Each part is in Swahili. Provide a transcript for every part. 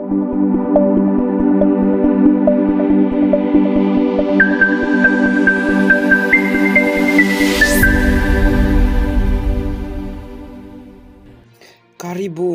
Karibu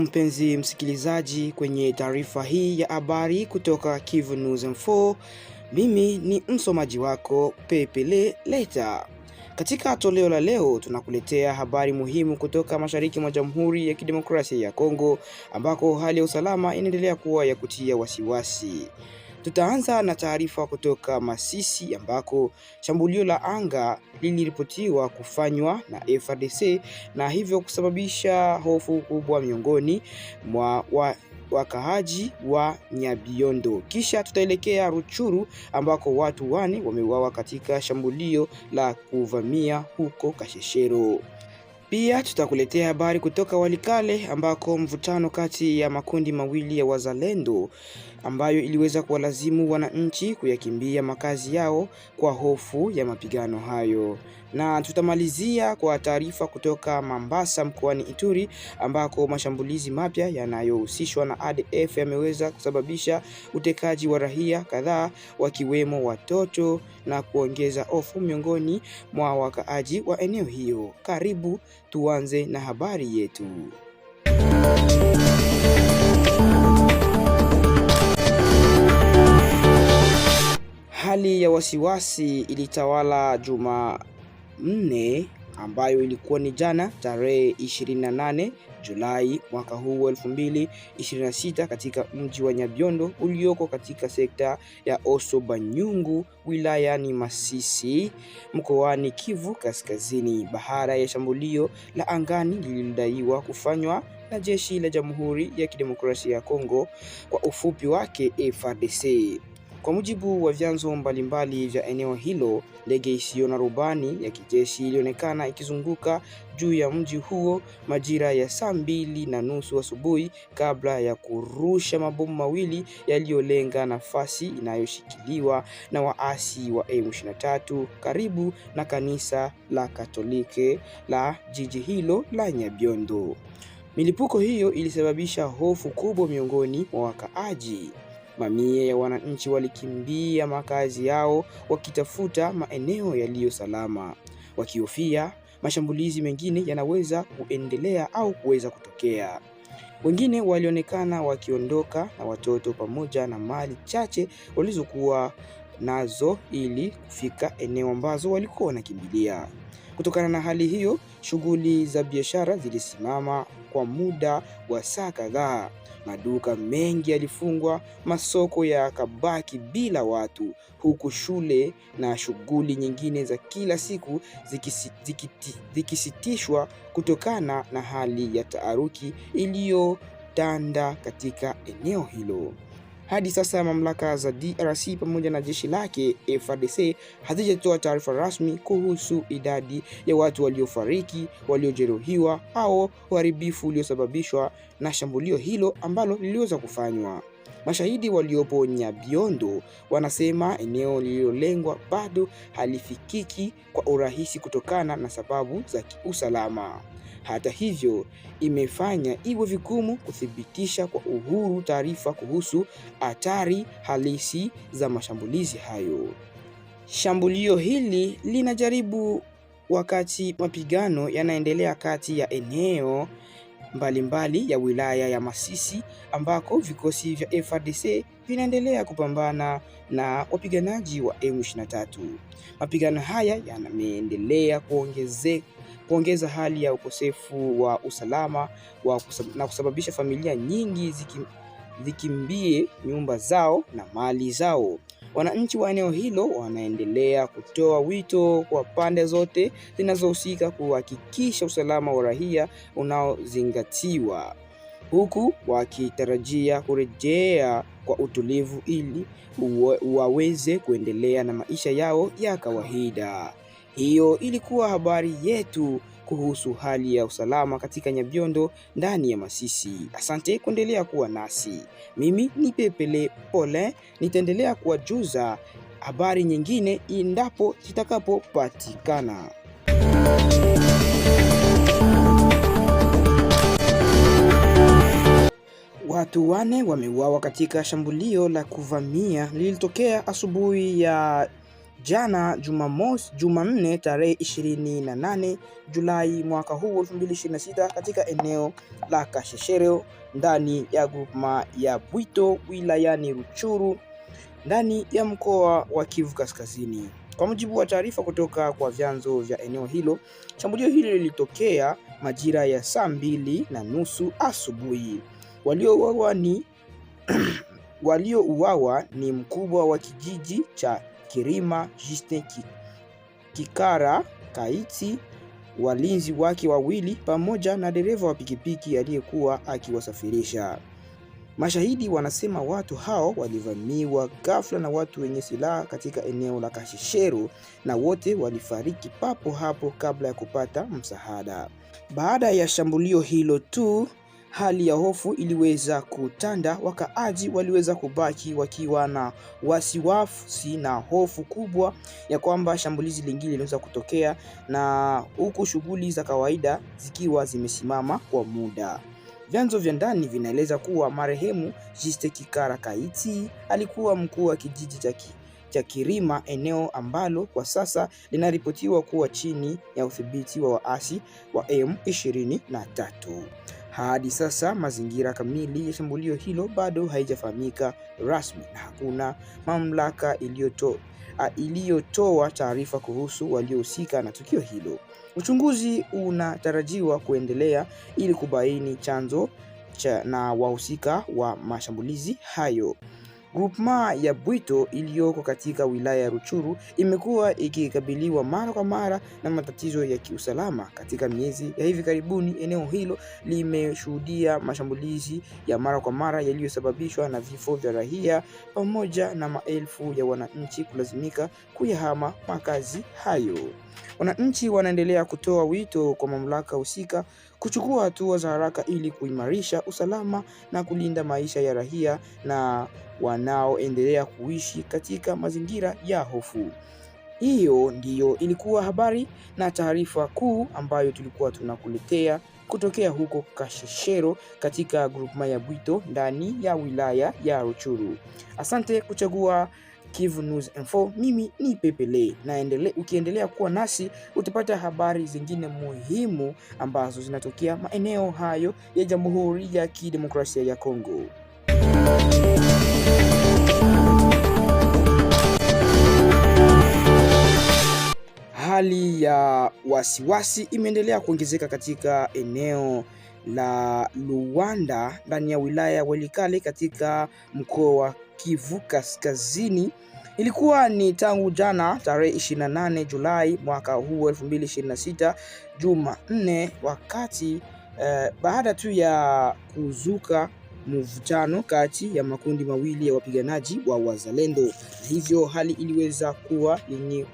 mpenzi msikilizaji kwenye taarifa hii ya habari kutoka Kivu News Info. Mimi ni msomaji wako Pepele Leta. Katika toleo la leo tunakuletea habari muhimu kutoka mashariki mwa Jamhuri ya Kidemokrasia ya Kongo, ambako hali ya usalama inaendelea kuwa ya kutia wasiwasi. Tutaanza na taarifa kutoka Masisi, ambako shambulio la anga liliripotiwa kufanywa na FARDC na hivyo kusababisha hofu kubwa miongoni mwa wakaaji wa Nyabiondo. Kisha tutaelekea Ruchuru, ambako watu 4 wameuawa katika shambulio la kuvamia huko Kasheshero. Pia tutakuletea habari kutoka Walikale, ambako mvutano kati ya makundi mawili ya wazalendo ambayo iliweza kuwalazimu wananchi kuyakimbia makazi yao kwa hofu ya mapigano hayo. Na tutamalizia kwa taarifa kutoka Mambasa mkoani Ituri, ambako mashambulizi mapya yanayohusishwa na ADF yameweza kusababisha utekaji wa raia kadhaa, wakiwemo watoto, na kuongeza hofu miongoni mwa wakaaji wa eneo hiyo. Karibu tuanze na habari yetu. Hali ya wasiwasi ilitawala Jumanne, ambayo ilikuwa ni jana tarehe 28 Julai mwaka huu 2026 katika mji wa Nyabiondo ulioko katika sekta ya Oso-Banyungu wilayani Masisi mkoani Kivu Kaskazini, baada ya shambulio la angani lililodaiwa kufanywa na jeshi la Jamhuri ya Kidemokrasia ya Kongo, kwa ufupi wake FARDC. Kwa mujibu wa vyanzo mbalimbali vya eneo hilo, ndege isiyo na rubani ya kijeshi ilionekana ikizunguka juu ya mji huo majira ya saa 2:30 asubuhi, kabla ya kurusha mabomu mawili yaliyolenga nafasi inayoshikiliwa na waasi wa M23 karibu na kanisa la Katoliki la jiji hilo la Nyabiondo. Milipuko hiyo ilisababisha hofu kubwa miongoni mwa wakaaji. Mamia ya wananchi walikimbia makazi yao wakitafuta maeneo yaliyo salama, wakihofia mashambulizi mengine yanaweza kuendelea au kuweza kutokea. Wengine walionekana wakiondoka na watoto pamoja na mali chache walizokuwa nazo ili kufika eneo ambazo walikuwa wanakimbilia. Kutokana na hali hiyo, shughuli za biashara zilisimama kwa muda wa saa kadhaa. Maduka mengi yalifungwa, masoko yakabaki bila watu, huku shule na shughuli nyingine za kila siku zikisitishwa kutokana na hali ya taharuki iliyotanda katika eneo hilo. Hadi sasa mamlaka za DRC pamoja na jeshi lake FARDC hazijatoa taarifa rasmi kuhusu idadi ya watu waliofariki, waliojeruhiwa au uharibifu uliosababishwa na shambulio hilo ambalo liliweza kufanywa. Mashahidi waliopo Nyabiondo wanasema eneo lililolengwa bado halifikiki kwa urahisi kutokana na sababu za kiusalama. Hata hivyo, imefanya iwe vigumu kuthibitisha kwa uhuru taarifa kuhusu hatari halisi za mashambulizi hayo. Shambulio hili linajaribu wakati mapigano yanaendelea kati ya eneo mbalimbali ya wilaya ya Masisi, ambako vikosi vya FARDC vinaendelea kupambana na wapiganaji wa M23. Mapigano haya yameendelea kuongeza hali ya ukosefu wa usalama na kusababisha familia nyingi zikimbie nyumba zao na mali zao. Wananchi wa eneo hilo wanaendelea kutoa wito kwa pande zote zinazohusika kuhakikisha usalama wa raia unaozingatiwa, huku wakitarajia kurejea kwa utulivu ili waweze kuendelea na maisha yao ya kawaida. Hiyo ilikuwa habari yetu kuhusu hali ya usalama katika Nyabiondo ndani ya Masisi. Asante kuendelea kuwa nasi. Mimi ni Pepele Pole, nitaendelea kuwajuza habari nyingine endapo zitakapopatikana. Watu 4 wameuawa katika shambulio la kuvamia lililotokea asubuhi ya jana Jumanne tarehe 28 Julai mwaka huu 2026 katika eneo la Kasheshero ndani ya groupement ya Bwito wilayani Rutshuru ndani ya mkoa wa Kivu Kaskazini. Kwa mujibu wa taarifa kutoka kwa vyanzo vya eneo hilo, shambulio hilo lilitokea majira ya saa 2:30 asubuhi. Waliouawa ni mkubwa wa kijiji cha Kirima Justin Kikara Kaiti, walinzi wake wawili pamoja na dereva wa pikipiki aliyekuwa akiwasafirisha. Mashahidi wanasema watu hao walivamiwa ghafla na watu wenye silaha katika eneo la Kasheshero na wote walifariki papo hapo kabla ya kupata msaada. Baada ya shambulio hilo tu, hali ya hofu iliweza kutanda. Wakaaji waliweza kubaki wakiwa na wasiwasi na hofu kubwa ya kwamba shambulizi lingine linaweza kutokea, na huku shughuli za kawaida zikiwa zimesimama kwa muda. Vyanzo vya ndani vinaeleza kuwa marehemu Justin Kikara Kaiti alikuwa mkuu wa kijiji cha Kirima, eneo ambalo kwa sasa linaripotiwa kuwa chini ya udhibiti wa waasi wa M23. Hadi sasa mazingira kamili ya shambulio hilo bado haijafahamika rasmi na hakuna mamlaka iliyotoa taarifa kuhusu waliohusika na tukio hilo. Uchunguzi unatarajiwa kuendelea ili kubaini chanzo na wahusika wa mashambulizi hayo. Groupement ya Bwito iliyoko katika wilaya ya Rutshuru imekuwa ikikabiliwa mara kwa mara na matatizo ya kiusalama. Katika miezi ya hivi karibuni, eneo hilo limeshuhudia mashambulizi ya mara kwa mara yaliyosababishwa na vifo vya raia pamoja na maelfu ya wananchi kulazimika kuyahama makazi hayo. Wananchi wanaendelea kutoa wito kwa mamlaka husika kuchukua hatua za haraka ili kuimarisha usalama na kulinda maisha ya raia na wanaoendelea kuishi katika mazingira ya hofu. Hiyo ndiyo ilikuwa habari na taarifa kuu ambayo tulikuwa tunakuletea kutokea huko Kasheshero katika groupement ya Bwito ndani ya wilaya ya Rutshuru. Asante kuchagua Kivu News Info. Mimi ni Pepele, na ukiendelea kuwa nasi utapata habari zingine muhimu ambazo zinatokea maeneo hayo ya Jamhuri ya Kidemokrasia ya Kongo. Hali ya wasiwasi imeendelea kuongezeka katika eneo la Luanda ndani ya wilaya ya Walikale katika mkoa wa Kivu Kaskazini. Ilikuwa ni tangu jana tarehe 28 Julai mwaka huu 2026 Jumanne, wakati baada tu ya kuzuka mvutano kati ya makundi mawili ya wapiganaji wa wazalendo, na hivyo hali iliweza kuwa yenye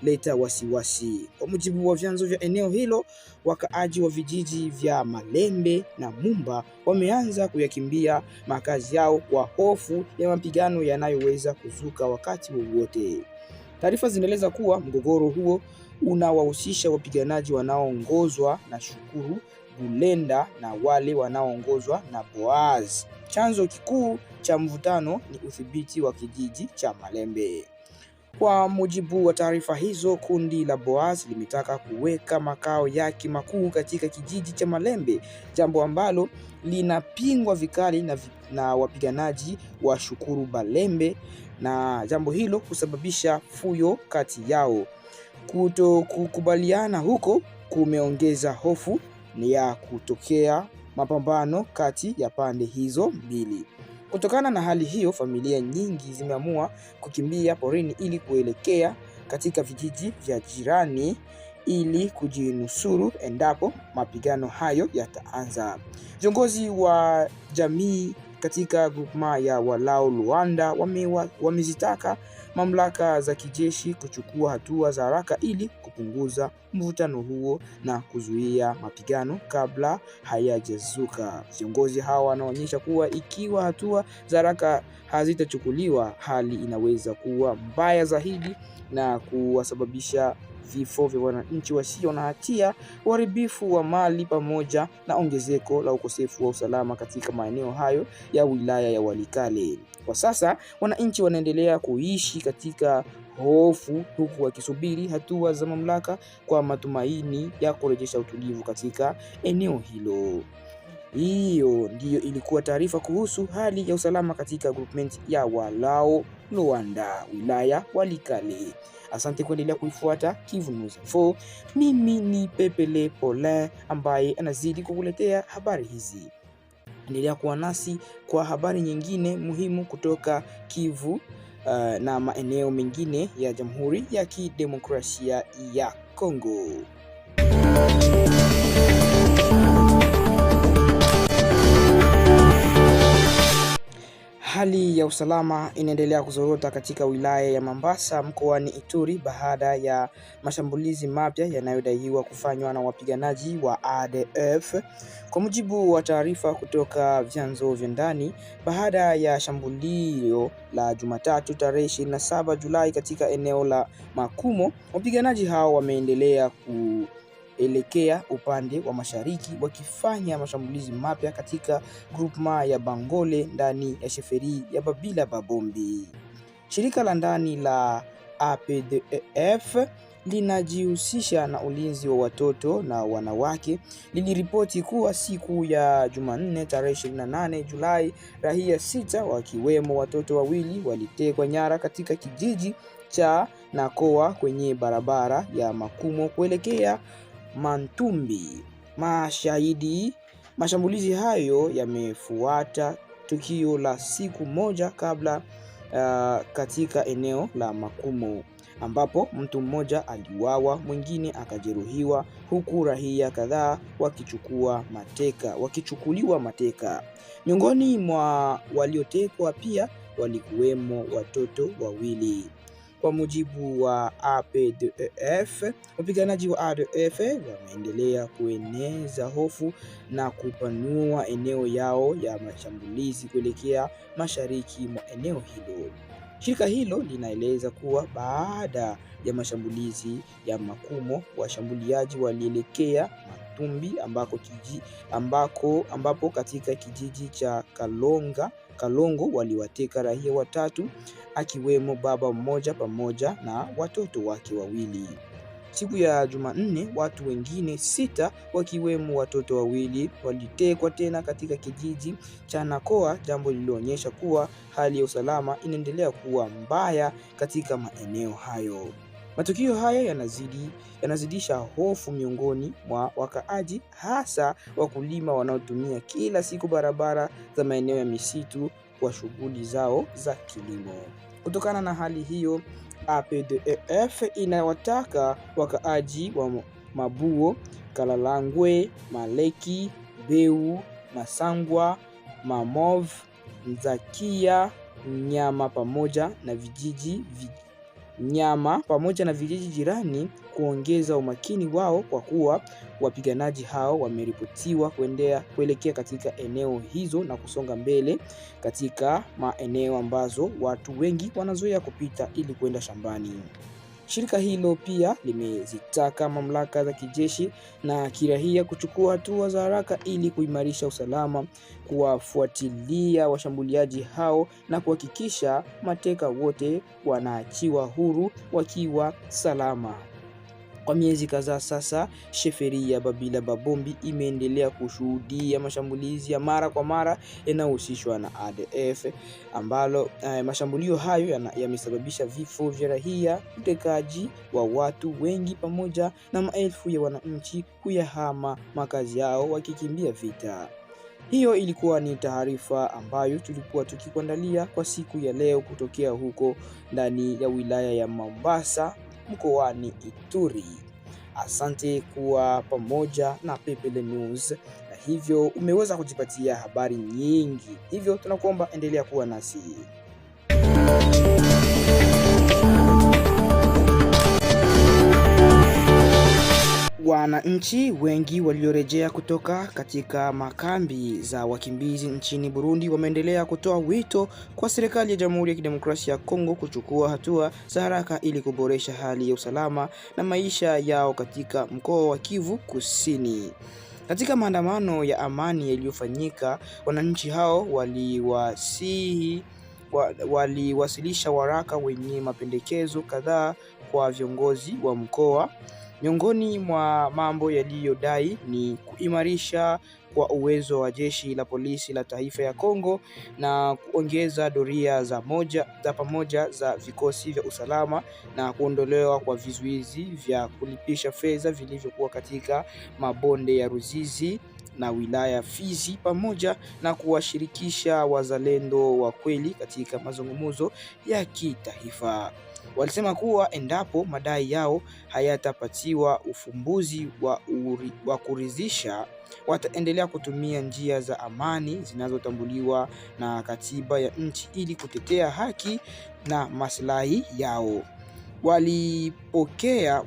kuleta wasiwasi. Kwa mujibu wa vyanzo vya eneo hilo, wakaaji wa vijiji vya Malembe na Mumba wameanza kuyakimbia makazi yao kwa hofu ya mapigano yanayoweza kuzuka wakati wowote. Taarifa zinaeleza kuwa mgogoro huo unawahusisha wapiganaji wanaoongozwa na Shukuru Bulenda na wale wanaoongozwa na Boaz. Chanzo kikuu cha mvutano ni udhibiti wa kijiji cha Malembe. Kwa mujibu wa taarifa hizo, kundi la Boaz limetaka kuweka makao yake makuu katika kijiji cha Malembe, jambo ambalo linapingwa vikali na wapiganaji wa Shukuru Balembe, na jambo hilo kusababisha fujo kati yao. Kutokukubaliana huko kumeongeza hofu ya kutokea mapambano kati ya pande hizo mbili. Kutokana na hali hiyo, familia nyingi zimeamua kukimbia porini ili kuelekea katika vijiji vya jirani ili kujinusuru endapo mapigano hayo yataanza. Viongozi wa jamii katika groupement ya Walao Luanda wamezitaka mamlaka za kijeshi kuchukua hatua za haraka ili kupunguza mvutano huo na kuzuia mapigano kabla hayajazuka. Viongozi hawa wanaonyesha kuwa ikiwa hatua za haraka hazitachukuliwa, hali inaweza kuwa mbaya zaidi na kuwasababisha vifo vya wananchi wasio na hatia, uharibifu wa mali pamoja na ongezeko la ukosefu wa usalama katika maeneo hayo ya wilaya ya Walikale. Kwa sasa wananchi wanaendelea kuishi katika hofu huku wakisubiri hatua za mamlaka kwa matumaini ya kurejesha utulivu katika eneo hilo. Hiyo ndiyo ilikuwa taarifa kuhusu hali ya usalama katika groupment ya Walao Luanda, wilaya Walikale. Asante kuendelea kuifuata Kivu News 4. Mimi ni Pepele Paulin ambaye anazidi kukuletea habari hizi. Endelea kuwa nasi kwa habari nyingine muhimu kutoka Kivu na maeneo mengine ya Jamhuri ya Kidemokrasia ya Kongo. Hali ya usalama inaendelea kuzorota katika wilaya ya Mambasa mkoani Ituri baada ya mashambulizi mapya yanayodaiwa kufanywa na wapiganaji wa ADF. Kwa mujibu wa taarifa kutoka vyanzo vya ndani, baada ya shambulio la Jumatatu tarehe 27 Julai katika eneo la Makumo, wapiganaji hao wameendelea kuelekea upande wa mashariki wakifanya mashambulizi mapya katika groupement ya Bangole ndani ya sheferi ya Babila Babombi. Shirika la ndani la APDF linajihusisha na ulinzi wa watoto na wanawake liliripoti kuwa siku ya Jumanne tarehe 28 Julai raia 6 wakiwemo watoto wawili walitekwa nyara katika kijiji cha Nakoa kwenye barabara ya Makumo kuelekea Mantumbi. Mashambulizi hayo yamefuata tukio la siku moja kabla katika eneo la Makumo ambapo mtu mmoja aliuawa, mwingine akajeruhiwa, huku raia kadhaa wakichukuliwa mateka. Miongoni mwa waliotekwa pia walikuwemo watoto wawili. Kwa mujibu wa APDF, wapiganaji wa ADF wameendelea kueneza hofu na kupanua eneo yao ya mashambulizi kuelekea mashariki mwa eneo hilo. Shirika hilo linaeleza kuwa baada ya mashambulizi ya Makumo, washambuliaji walielekea Matumbi ambapo katika kijiji cha Kalongo waliwateka raia watatu akiwemo baba mmoja pamoja na watoto wake wawili. Siku ya Jumanne watu wengine 6 wakiwemo watoto wawili walitekwa tena katika kijiji cha Nakoa, jambo lililoonyesha kuwa hali ya usalama inaendelea kuwa mbaya katika maeneo hayo. Matukio haya yanazidisha hofu miongoni mwa wakaaji, hasa wakulima wanaotumia kila siku barabara za maeneo ya misitu kwa shughuli zao za kilimo. Kutokana na hali hiyo, APDF inawataka wakaaji wa Mabuo, Kalalangwe, Maleki, Beu, Masangwa, Mamov, Nzakia, Nyama pamoja na vijiji jirani kuongeza umakini wao kwa kuwa wapiganaji hao wameripotiwa kuelekea katika eneo hizo na kusonga mbele katika maeneo ambazo watu wengi wanazoea kupita ili kwenda shambani. Shirika hilo pia limezitaka mamlaka za kijeshi na kiraia kuchukua hatua za haraka ili kuimarisha usalama, kuwafuatilia washambuliaji hao na kuhakikisha mateka wote wanaachiwa huru wakiwa salama. Kwa miezi kadhaa sasa, sheferi ya Babila Babombi imeendelea kushuhudia mashambulizi ya mara kwa mara yanayohusishwa na ADF, ambalo mashambulio hayo yamesababisha vifo vya raia, utekaji wa watu wengi pamoja na maelfu ya wananchi kuyahama makazi yao wakikimbia vita. Hiyo ilikuwa ni taarifa ambayo tulikuwa tukikuandalia kwa siku ya leo kutokea huko ndani ya wilaya ya Mombasa mkoani Ituri. Asante kuwa pamoja na Pepele News, na hivyo umeweza kujipatia habari nyingi. Hivyo tunakuomba endelea kuwa nasi. Wananchi wengi waliorejea kutoka katika makambi za wakimbizi nchini Burundi wameendelea kutoa wito kwa serikali ya Jamhuri ya Kidemokrasia ya Kongo kuchukua hatua za haraka ili kuboresha hali ya usalama na maisha yao katika mkoa wa Kivu Kusini. Katika maandamano ya amani yaliyofanyika, wananchi hao waliwasilisha waraka wenye mapendekezo kadhaa kwa viongozi wa mkoa. Miongoni mwa mambo yaliyodai ni kuimarisha kwa uwezo wa jeshi la polisi la taifa ya Kongo na kuongeza doria za pamoja za vikosi vya usalama na kuondolewa kwa vizuizi vya kulipisha fedha vilivyokuwa katika mabonde ya Ruzizi na wilaya Fizi, pamoja na kuwashirikisha wazalendo wa kweli katika mazungumzo ya kitaifa. Walisema kuwa endapo madai yao hayatapatiwa ufumbuzi wa kuridhisha, wataendelea kutumia njia za amani zinazotambuliwa na katiba ya nchi ili kutetea haki na maslahi yao. Aliyepokea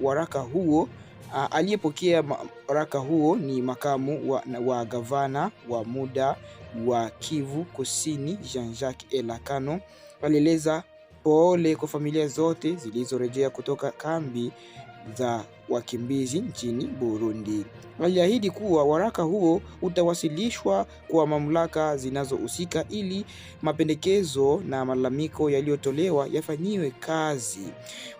waraka huo ni makamu wa gavana wa muda wa Kivu Kusini, Jean-Jacques Elakano. Alieleza pole kwa familia zote zilizorejea kutoka kambi za wakimbizi nchini Burundi. Aliahidi kuwa waraka huo utawasilishwa kwa mamlaka zinazohusika ili mapendekezo na malalamiko yaliyotolewa yafanyiwe kazi.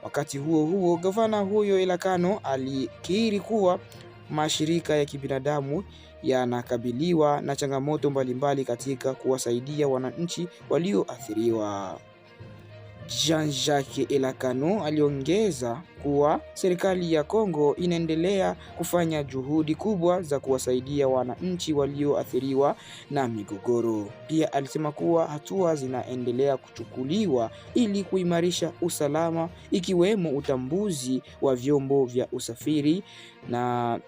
Wakati huo huo, gavana huyo Elakano alikiri kuwa mashirika ya kibinadamu yanakabiliwa na changamoto mbalimbali katika kuwasaidia wananchi walioathiriwa. Jean-Jacques Elakano aliongeza kuwa serikali ya Kongo inaendelea kufanya juhudi kubwa za kuwasaidia wananchi walioathiriwa na migogoro. Pia alisema kuwa hatua zinaendelea kuchukuliwa ili kuimarisha usalama, ikiwemo utambuzi wa vyombo vya usafiri na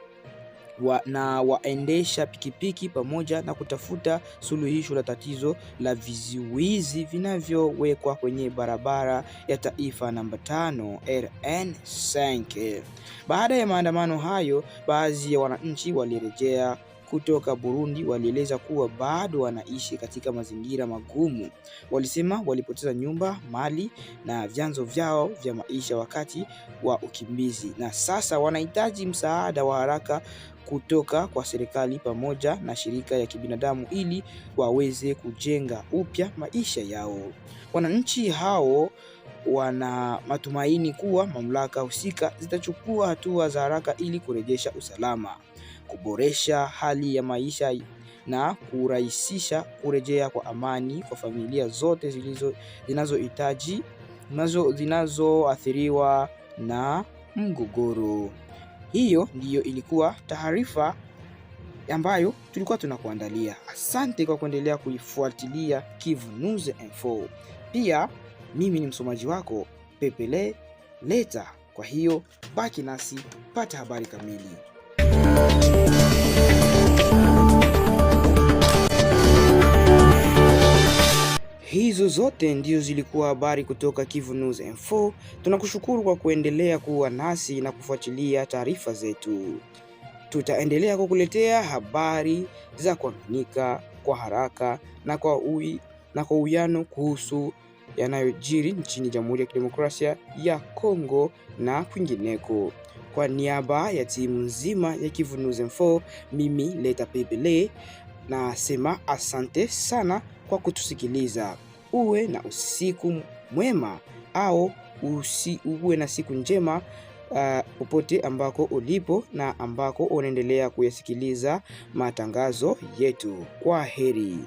waendesha pikipiki, pamoja na kutafuta suluhisho la tatizo la vizuizi vinavyowekwa kwenye barabara ya taifa namba 5 RN5. Baada ya maandamano hayo, baadhi ya wananchi walirejea kutoka Burundi walieleza kuwa bado wanaishi katika mazingira magumu. Walisema walipoteza nyumba, mali na vyanzo vyao vya maisha wakati wa ukimbizi, na sasa wanahitaji msaada wa haraka kutoka kwa serikali pamoja na shirika ya kibinadamu ili waweze kujenga upya maisha yao. Wananchi hao wana matumaini kuwa mamlaka husika zitachukua hatua za haraka ili kurejesha usalama, kuboresha hali ya maisha na kurahisisha kurejea kwa amani kwa familia zote zinazoathiriwa na mgogoro. Hiyo ndiyo ilikuwa taarifa ambayo tulikuwa tunakuandalia. Asante kwa kuendelea kuifuatilia Kivu News Info. Pia mimi ni msomaji wako Pepele Leta. Kwa hiyo baki nasi, pata habari kamili. Hizo zote ndizo zilikuwa habari kutoka Kivu News Info. Tunakushukuru kwa kuendelea kuwa nasi na kufuatilia taarifa zetu. Tutaendelea kukuletea habari za kuaminika, kwa haraka na kwa uwiano kuhusu yanayojiri nchini Jamhuri ya Kidemokrasia ya Kongo na kwingineko. Kwa niaba ya timu nzima ya Kivu News Info, mimi Leta Pepele nasema asante sana kwa kutusikiliza. Uwe na usiku mwema au uwe na siku njema popote ambako ulipo na ambako unaendelea kuyasikiliza matangazo yetu. Kwa heri.